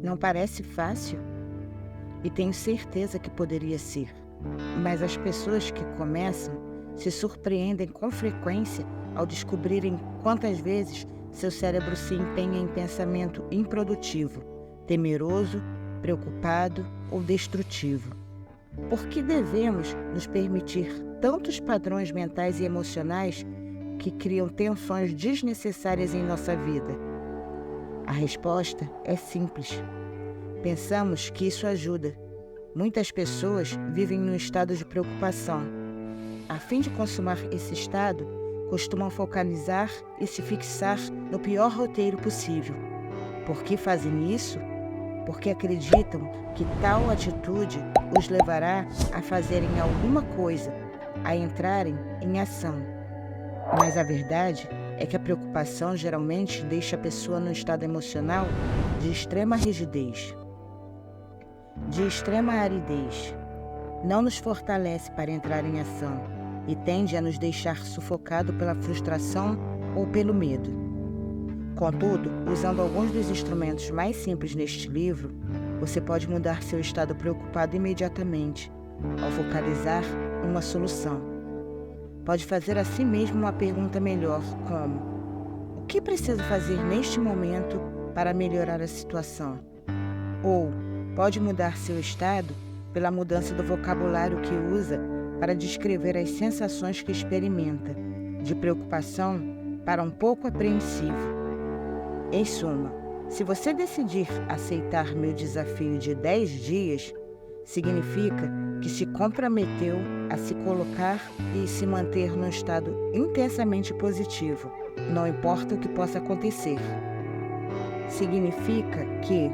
Não parece fácil? E tenho certeza que poderia ser. Mas as pessoas que começam se surpreendem com frequência ao descobrirem quantas vezes seu cérebro se empenha em pensamento improdutivo, temeroso, preocupado ou destrutivo. Por que devemos nos permitir tantos padrões mentais e emocionais que criam tensões desnecessárias em nossa vida? A resposta é simples. Pensamos que isso ajuda. Muitas pessoas vivem num estado de preocupação. A fim de consumar esse estado, costumam focalizar e se fixar no pior roteiro possível. Por que fazem isso? Porque acreditam que tal atitude os levará a fazerem alguma coisa, a entrarem em ação. Mas a verdade é que a preocupação geralmente deixa a pessoa num estado emocional de extrema rigidez, de extrema aridez. Não nos fortalece para entrar em ação e tende a nos deixar sufocado pela frustração ou pelo medo. Contudo, usando alguns dos instrumentos mais simples neste livro, você pode mudar seu estado preocupado imediatamente, ao focalizar uma solução. Pode fazer a si mesmo uma pergunta melhor, como: o que preciso fazer neste momento para melhorar a situação? Ou pode mudar seu estado pela mudança do vocabulário que usa para descrever as sensações que experimenta, de preocupação para um pouco apreensivo. Em suma, se você decidir aceitar meu desafio de 10 dias, significa que se comprometeu a se colocar e se manter num estado intensamente positivo, não importa o que possa acontecer. Significa que,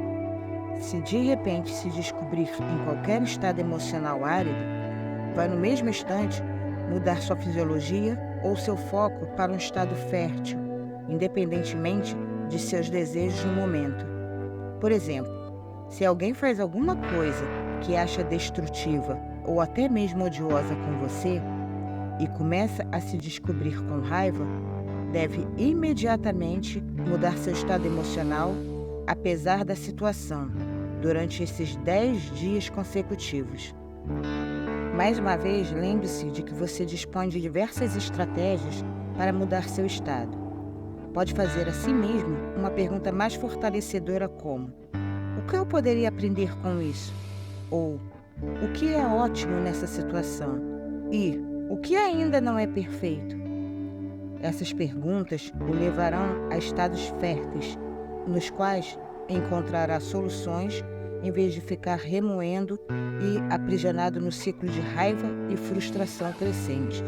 se de repente se descobrir em qualquer estado emocional árido, vai no mesmo instante mudar sua fisiologia ou seu foco para um estado fértil, independentemente de seus desejos no momento. Por exemplo, se alguém faz alguma coisa que acha destrutiva ou até mesmo odiosa com você e começa a se descobrir com raiva, deve imediatamente mudar seu estado emocional, apesar da situação, durante esses 10 dias consecutivos. Mais uma vez, lembre-se de que você dispõe de diversas estratégias para mudar seu estado. Pode fazer a si mesmo uma pergunta mais fortalecedora como: o que eu poderia aprender com isso? Ou o que é ótimo nessa situação? E o que ainda não é perfeito? Essas perguntas o levarão a estados férteis, nos quais encontrará soluções em vez de ficar remoendo e aprisionado no ciclo de raiva e frustração crescentes.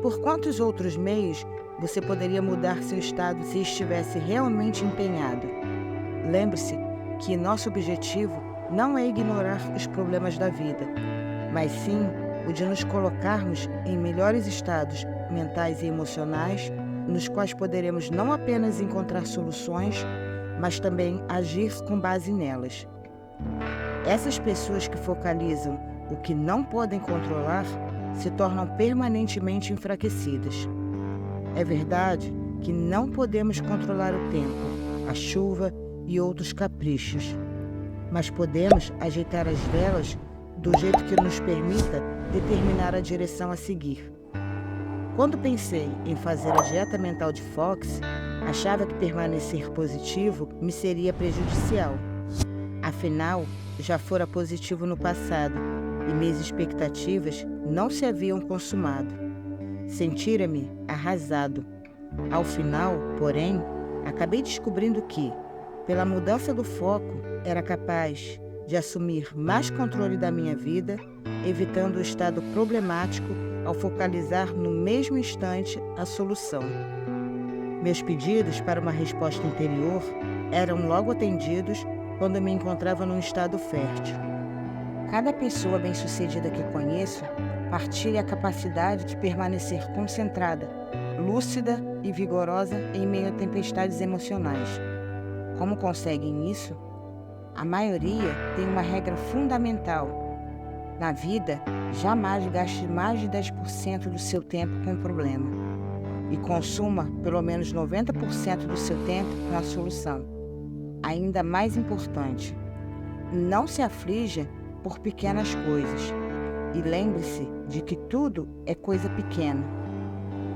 Por quantos outros meios você poderia mudar seu estado se estivesse realmente empenhado? Lembre-se que nosso objetivo não é ignorar os problemas da vida, mas sim o de nos colocarmos em melhores estados mentais e emocionais, nos quais poderemos não apenas encontrar soluções, mas também agir com base nelas. Essas pessoas que focalizam o que não podem controlar se tornam permanentemente enfraquecidas. É verdade que não podemos controlar o tempo, a chuva e outros caprichos, mas podemos ajeitar as velas do jeito que nos permita determinar a direção a seguir. Quando pensei em fazer a dieta mental de Fox, achava que permanecer positivo me seria prejudicial. Afinal, já fora positivo no passado e minhas expectativas não se haviam consumado. Sentira-me arrasado. Ao final, porém, acabei descobrindo que, pela mudança do foco, era capaz de assumir mais controle da minha vida, evitando o estado problemático ao focalizar no mesmo instante a solução. Meus pedidos para uma resposta interior eram logo atendidos quando me encontrava num estado fértil. Cada pessoa bem-sucedida que conheço partilha a capacidade de permanecer concentrada, lúcida e vigorosa em meio a tempestades emocionais. Como conseguem isso? A maioria tem uma regra fundamental. Na vida, jamais gaste mais de 10% do seu tempo com o problema e consuma pelo menos 90% do seu tempo com a solução. ainda mais importante, não se aflija por pequenas coisas e lembre-se de que tudo é coisa pequena.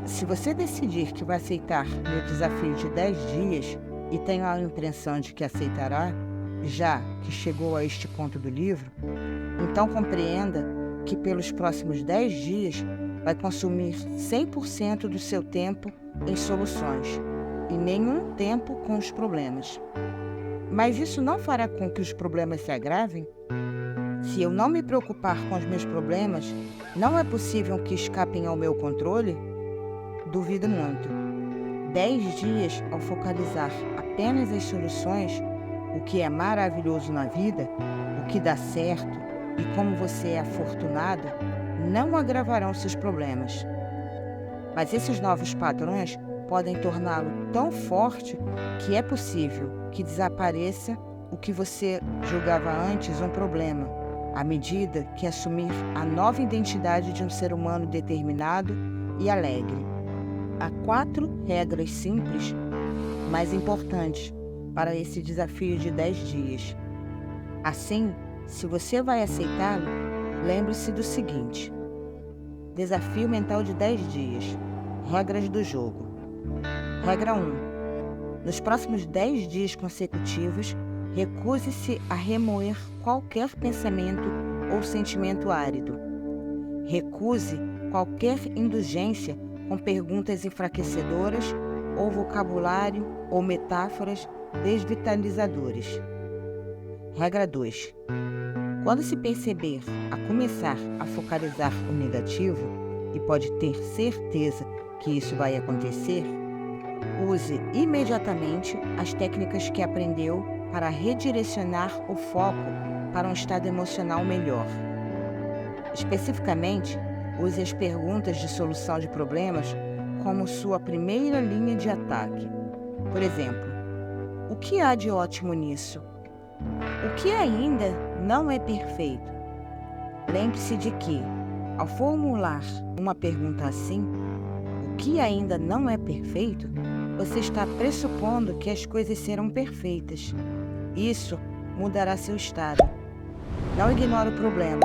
Se você decidir que vai aceitar meu desafio de 10 dias e tem a impressão de que aceitará, já que chegou a este ponto do livro, então compreenda que pelos próximos 10 dias vai consumir 100% do seu tempo em soluções e nenhum tempo com os problemas. Mas isso não fará com que os problemas se agravem? Se eu não me preocupar com os meus problemas, não é possível que escapem ao meu controle? Duvido muito. 10 dias ao focalizar apenas as soluções, o que é maravilhoso na vida, o que dá certo e como você é afortunado, não agravarão seus problemas. Mas esses novos padrões podem torná-lo tão forte que é possível que desapareça o que você julgava antes um problema, à medida que assumir a nova identidade de um ser humano determinado e alegre. Há 4 regras simples, mas importantes, para esse desafio de 10 dias. Assim, se você vai aceitá-lo, lembre-se do seguinte: desafio mental de 10 dias. Regras do jogo. Regra 1. Nos próximos 10 dias consecutivos, recuse-se a remoer qualquer pensamento ou sentimento árido. Recuse qualquer indulgência com perguntas enfraquecedoras ou vocabulário ou metáforas desvitalizadoras. Regra 2. Quando se perceber a começar a focalizar o negativo, e pode ter certeza que isso vai acontecer, use imediatamente as técnicas que aprendeu para redirecionar o foco para um estado emocional melhor. Especificamente, use as perguntas de solução de problemas como sua primeira linha de ataque. Por exemplo, o que há de ótimo nisso? O que ainda não é perfeito? Lembre-se de que, ao formular uma pergunta assim, o que ainda não é perfeito, você está pressupondo que as coisas serão perfeitas. Isso mudará seu estado. Não ignore o problema,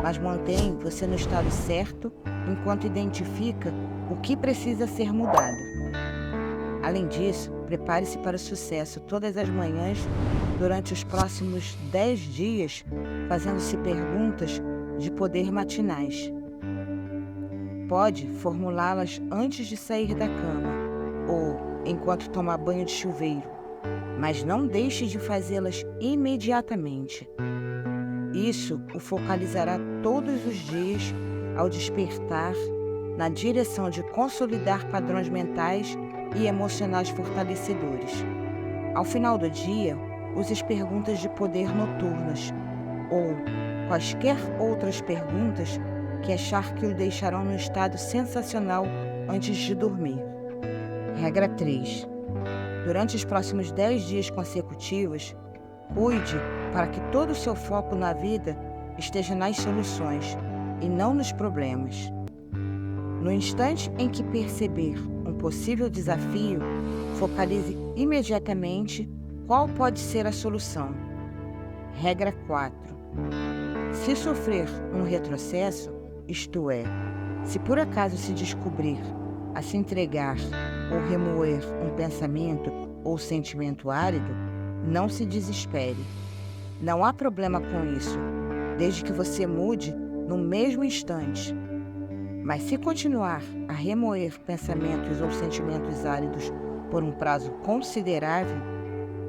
mas mantém você no estado certo enquanto identifica o que precisa ser mudado. Além disso, prepare-se para o sucesso todas as manhãs durante os próximos 10 dias, fazendo-se perguntas de poder matinais. Pode formulá-las antes de sair da cama ou enquanto toma banho de chuveiro, mas não deixe de fazê-las imediatamente. Isso o focalizará todos os dias ao despertar na direção de consolidar padrões mentais e emocionais fortalecedores. Ao final do dia, use as perguntas de poder noturnas ou quaisquer outras perguntas que achar que o deixarão num estado sensacional antes de dormir. Regra 3. Durante os próximos 10 dias consecutivos, cuide para que todo o seu foco na vida esteja nas soluções e não nos problemas. No instante em que perceber um possível desafio, focalize imediatamente qual pode ser a solução. Regra 4. Se sofrer um retrocesso, isto é, se por acaso se descobrir a se entregar ou remoer um pensamento ou sentimento árido, não se desespere. Não há problema com isso, desde que você mude no mesmo instante. Mas se continuar a remoer pensamentos ou sentimentos áridos por um prazo considerável,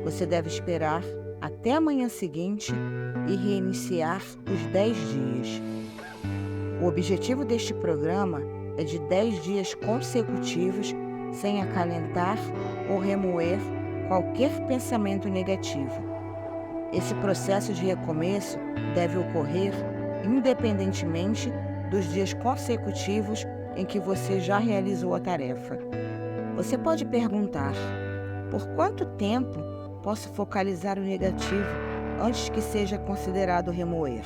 você deve esperar até a manhã seguinte e reiniciar os 10 dias. O objetivo deste programa é de 10 dias consecutivos sem acalentar ou remoer qualquer pensamento negativo. Esse processo de recomeço deve ocorrer independentemente dos dias consecutivos em que você já realizou a tarefa. Você pode perguntar: por quanto tempo posso focalizar o negativo antes que seja considerado remoer?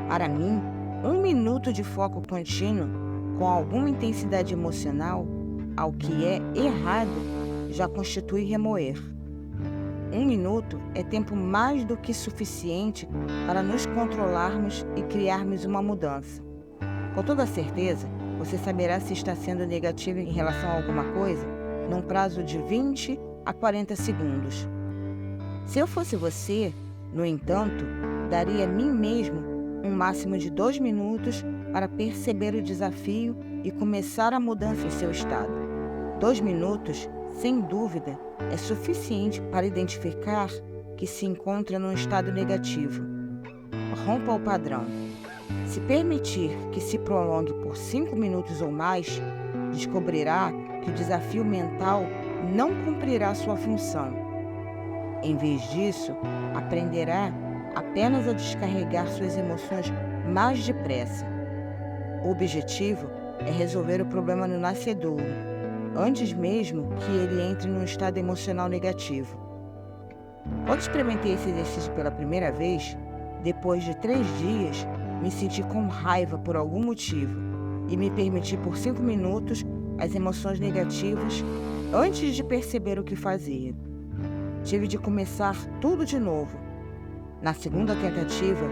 Para mim, 1 minuto de foco contínuo com alguma intensidade emocional ao que é errado já constitui remoer. Um minuto é tempo mais do que suficiente para nos controlarmos e criarmos uma mudança. Com toda certeza, você saberá se está sendo negativo em relação a alguma coisa num prazo de 20 a 40 segundos. Se eu fosse você, no entanto, daria a mim mesmo um máximo de 2 minutos para perceber o desafio e começar a mudança em seu estado. 2 minutos, sem dúvida, é suficiente para identificar que se encontra num estado negativo. Rompa o padrão. Se permitir que se prolongue por 5 minutos ou mais, descobrirá que o desafio mental não cumprirá sua função. Em vez disso, aprenderá apenas a descarregar suas emoções mais depressa. O objetivo é resolver o problema no nascedouro, antes mesmo que ele entre num estado emocional negativo. Quando experimentei esse exercício pela primeira vez, depois de 3 dias, me senti com raiva por algum motivo e me permiti por 5 minutos as emoções negativas antes de perceber o que fazia. Tive de começar tudo de novo. Na segunda tentativa,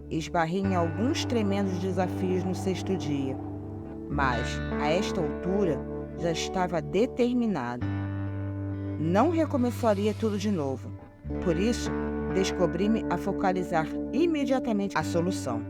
esbarrei em alguns tremendos desafios no 6º dia, mas, a esta altura, já estava determinado. Não recomeçaria tudo de novo. Por isso, descobri-me a focalizar imediatamente a solução.